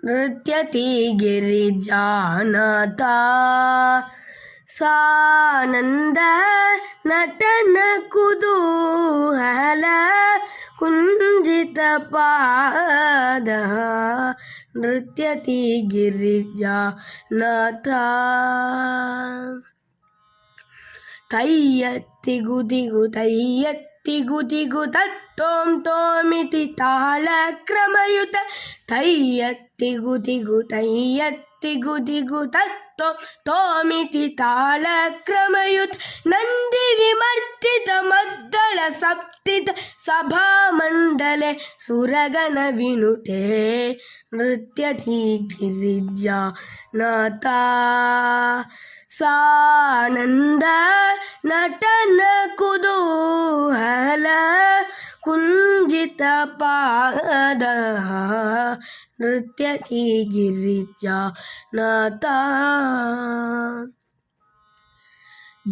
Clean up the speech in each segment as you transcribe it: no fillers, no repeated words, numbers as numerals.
नृत्यति गिरिजानाथ सानंद नटन कुतूहल कुंजित पाद नृत्यति गिरिजानाथ तय्यत्तिगु दिगु तय्यत्तिगु दिगु तत्तों तोमिति तालक्रमयुत तय्यत्तिगु दिगु तय्यत्तिगु दिगु तत्तों तोमिति तालक्रमयुत नंदी विमर्तित मद्दल सप्तित सभामंडले सुरगण विनुते नृत्यति गिरिजानाथ सानंद नटन कुतूहल कुंजित पाद नृत्यति गिरिजानाथ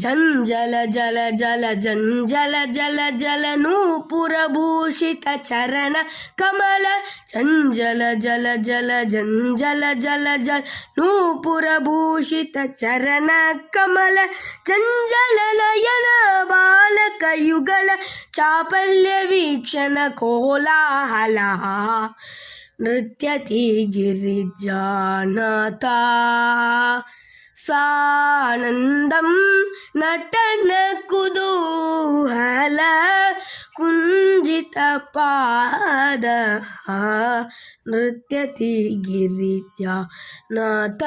जंजल जल जल जंजल जल जल नूपुरभूषित चरण कमल जंजल जल जल जंजल जल जल नूपुरभूषित चरण कमल जंजल नयन बालक युगल चापल्य वीक्षण कोलाहल नृत्यति गिरिजानाथ सानंदं नटन कुतूहल कुंजित पाद नृत्यति गिरिजानाथ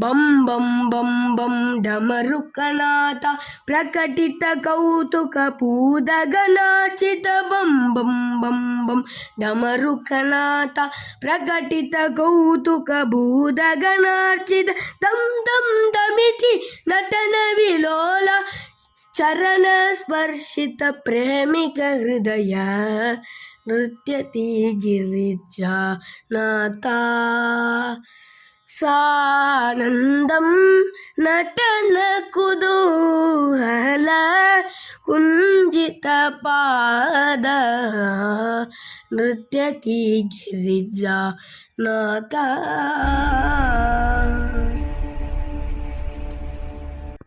बम बम बम बम डमरुकनाथ प्रकटित कौतुक पूदगनाचित बम बम बम बम डमरुकनाथ प्रकटित कौतुक भूदगनार्चित दम दम दमिति नटन विलोल चरण स्पर्शित प्रेमिक हृदय नृत्यति गिरिजानाथ सानंदं नटन कुतूहल कुंजित पाद नृत्यति गिरिजानाथ।